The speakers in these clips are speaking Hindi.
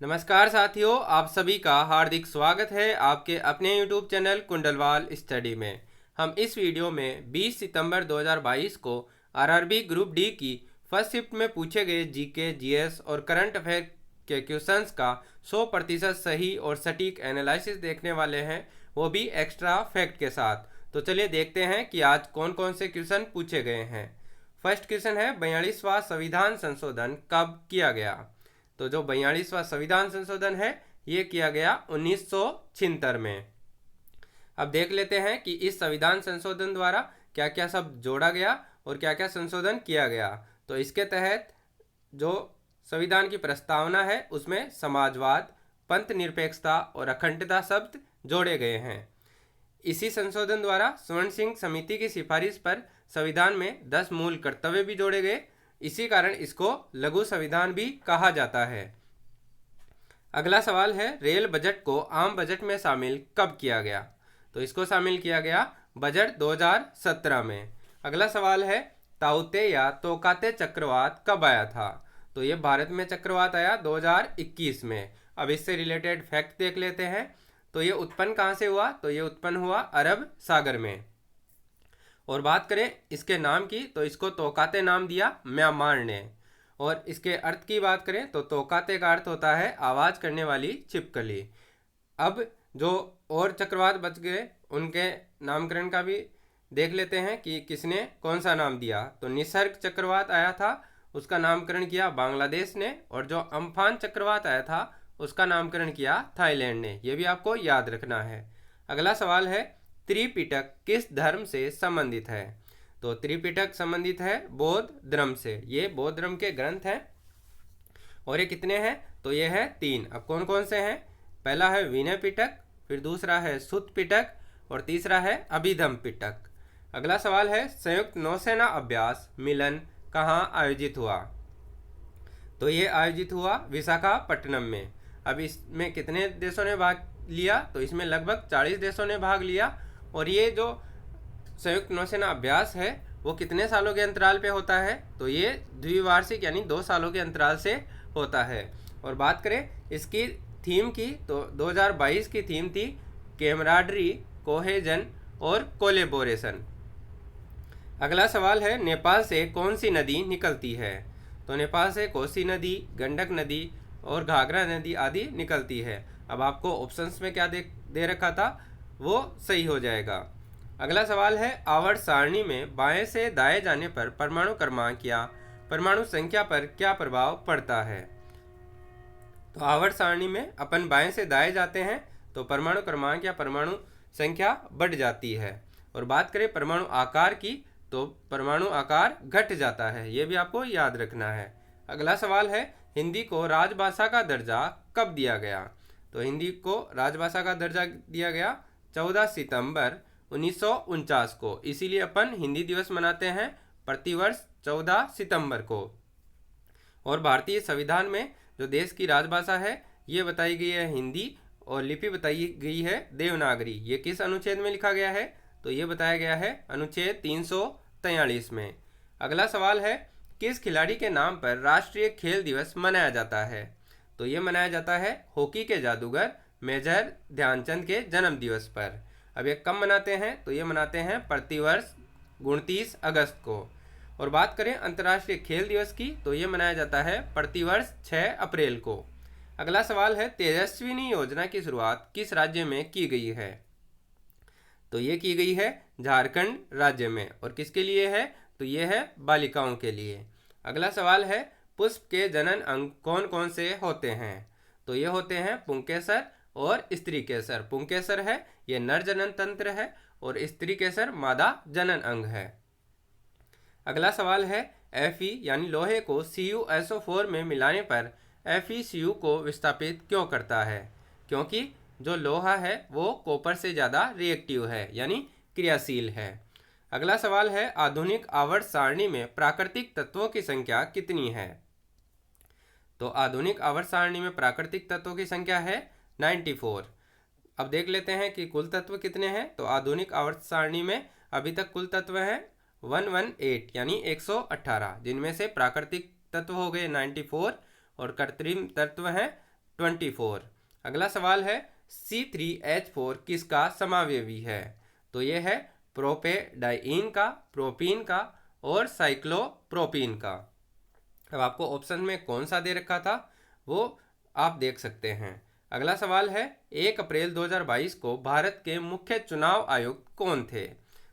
नमस्कार साथियों, आप सभी का हार्दिक स्वागत है आपके अपने YouTube चैनल कुंडलवाल स्टडी में। हम इस वीडियो में 20 सितंबर 2022 को आरआरबी ग्रुप डी की फर्स्ट शिफ्ट में पूछे गए जीके, जीएस और करंट अफेयर के क्वेश्चंस का 100% सही और सटीक एनालिसिस देखने वाले हैं, वो भी एक्स्ट्रा फैक्ट के साथ। तो चलिए देखते हैं कि आज कौन कौन से क्वेश्चन पूछे गए हैं। फर्स्ट क्वेश्चन है 42वां संविधान संशोधन कब किया गया। तो जो 42वां संविधान संशोधन है ये किया गया 1976 में। अब देख लेते हैं कि इस संविधान संशोधन द्वारा क्या क्या सब जोड़ा गया और क्या क्या संशोधन किया गया। तो इसके तहत जो संविधान की प्रस्तावना है उसमें समाजवाद, पंथ निरपेक्षता और अखंडता शब्द जोड़े गए हैं। इसी संशोधन द्वारा स्वर्ण सिंह समिति की सिफारिश पर संविधान में 10 मूल कर्तव्य भी जोड़े गए। इसी कारण इसको लघु संविधान भी कहा जाता है। अगला सवाल है रेल बजट को आम बजट में शामिल कब किया गया। तो इसको शामिल किया गया बजट 2017 में। अगला सवाल है ताउते या तोकाते चक्रवात कब आया था। तो ये भारत में चक्रवात आया 2021 में। अब इससे रिलेटेड फैक्ट देख लेते हैं। तो ये उत्पन्न कहाँ से हुआ। तो ये उत्पन्न हुआ अरब सागर में। और बात करें इसके नाम की तो इसको तोकाते नाम दिया म्यांमार ने। और इसके अर्थ की बात करें तो तोकाते का अर्थ होता है आवाज़ करने वाली छिपकली। अब जो और चक्रवात बच गए उनके नामकरण का भी देख लेते हैं कि किसने कौन सा नाम दिया। तो निसर्ग चक्रवात आया था, उसका नामकरण किया बांग्लादेश ने। और जो अम्फान चक्रवात आया था उसका नामकरण किया थाईलैंड ने। यह भी आपको याद रखना है। अगला सवाल है त्रिपिटक किस धर्म से संबंधित है। तो त्रिपिटक संबंधित है बौद्ध धर्म से। ये बौद्ध धर्म के ग्रंथ हैं और ये कितने हैं। तो ये है 3। अब कौन कौन से हैं। पहला है विनय पिटक, फिर दूसरा है सुत पिटक और तीसरा है अभिधम पिटक। अगला सवाल है संयुक्त नौसेना अभ्यास मिलन कहाँ आयोजित हुआ। तो ये आयोजित हुआ विशाखापट्टनम में। अब इसमें कितने देशों ने भाग लिया। तो इसमें लगभग 40 देशों ने भाग लिया। और ये जो संयुक्त नौसेना अभ्यास है वो कितने सालों के अंतराल पे होता है। तो ये द्विवार्षिक यानी 2 सालों के अंतराल से होता है। और बात करें इसकी थीम की तो 2022 की थीम थी कैमराडरी, कोहेजन और कोलेबोरेशन। अगला सवाल है नेपाल से कौन सी नदी निकलती है। तो नेपाल से कोसी नदी, गंडक नदी और घाघरा नदी आदि निकलती है। अब आपको ऑप्शंस में क्या दे रखा था वो सही हो जाएगा। अगला सवाल है आवर्त सारणी में बाएं से दाएं जाने पर परमाणु क्रमांक या परमाणु संख्या पर क्या प्रभाव पड़ता है। तो आवर्त सारणी में अपन बाएं से दाएं जाते हैं तो परमाणु क्रमांक या परमाणु संख्या बढ़ जाती है। और बात करें परमाणु आकार की तो परमाणु आकार घट जाता है। ये भी आपको याद रखना है। अगला सवाल है हिंदी को राजभाषा का दर्जा कब दिया गया। तो हिंदी को राजभाषा का दर्जा दिया गया 14 सितंबर 1949 को। इसीलिए अपन हिंदी दिवस मनाते हैं प्रतिवर्ष 14 सितंबर को। और भारतीय संविधान में जो देश की राजभाषा है ये बताई गई है हिंदी और लिपि बताई गई है देवनागरी। ये किस अनुच्छेद में लिखा गया है। तो ये बताया गया है अनुच्छेद 343 में। अगला सवाल है किस खिलाड़ी के नाम पर राष्ट्रीय खेल दिवस मनाया जाता है। तो ये मनाया जाता है हॉकी के जादूगर मेजर ध्यानचंद के जन्म दिवस पर। अब ये कब मनाते हैं। तो ये मनाते हैं प्रतिवर्ष 29 अगस्त को। और बात करें अंतर्राष्ट्रीय खेल दिवस की तो ये मनाया जाता है प्रतिवर्ष 6 अप्रैल को। अगला सवाल है तेजस्विनी योजना की शुरुआत किस राज्य में की गई है। तो ये की गई है झारखंड राज्य में। और किसके लिए है। तो ये है बालिकाओं के लिए। अगला सवाल है पुष्प के जनन अंग कौन कौन से होते हैं। तो ये होते हैं पुंकेसर और स्त्री केसर। पुंकेसर है ये नर जनन तंत्र है और स्त्री केसर मादा जनन अंग है। अगला सवाल है Fe यानी लोहे को CuSO4 में मिलाने पर FeCu को विस्थापित क्यों करता है। क्योंकि जो लोहा है वो कॉपर से ज़्यादा रिएक्टिव है यानी क्रियाशील है। अगला सवाल है आधुनिक आवर्त सारणी में प्राकृतिक तत्वों की संख्या कितनी है। तो आधुनिक आवर्त सारणी में प्राकृतिक तत्वों की संख्या है 94। अब देख लेते हैं कि कुल तत्व कितने हैं। तो आधुनिक आवर्त सारणी में अभी तक कुल तत्व हैं 118 यानी 118, जिनमें से प्राकृतिक तत्व हो गए 94 और कृत्रिम तत्व हैं 24। अगला सवाल है C3H4 किसका समावयवी है? तो ये है प्रोपेडाइन का, प्रोपीन का और साइक्लोप्रोपीन का। अब आपको ऑप्शन में कौन सा दे रखा था वो आप देख सकते हैं। अगला सवाल है 1 अप्रैल 2022 को भारत के मुख्य चुनाव आयुक्त कौन थे?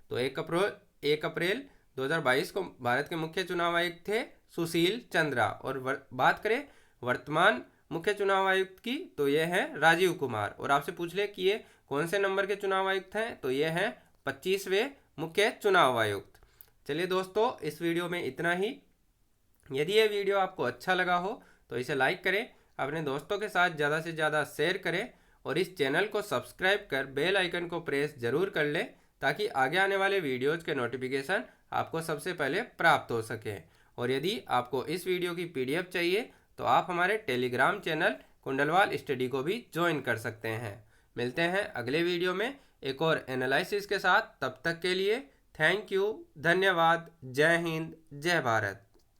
तो 1 अप्रैल 2022 को भारत के मुख्य चुनाव आयुक्त थे सुशील चंद्रा। और बात करें वर्तमान मुख्य चुनाव आयुक्त की तो ये है राजीव कुमार। और आपसे पूछ ले कि ये कौन से नंबर के चुनाव आयुक्त हैं? तो ये हैं 25वें मुख्य चुनाव आयुक्त। चलिए दोस्तों, इस वीडियो में इतना ही। यदि ये वीडियो आपको अच्छा लगा हो तो इसे लाइक करें, अपने दोस्तों के साथ ज़्यादा से ज़्यादा शेयर करें और इस चैनल को सब्सक्राइब कर बेल आइकन को प्रेस ज़रूर कर लें ताकि आगे आने वाले वीडियोज़ के नोटिफिकेशन आपको सबसे पहले प्राप्त हो सके। और यदि आपको इस वीडियो की PDF चाहिए तो आप हमारे टेलीग्राम चैनल कुंडलवाल स्टडी को भी ज्वाइन कर सकते हैं। मिलते हैं अगले वीडियो में एक और एनालिसिस के साथ। तब तक के लिए थैंक यू, धन्यवाद, जय हिंद, जय भारत।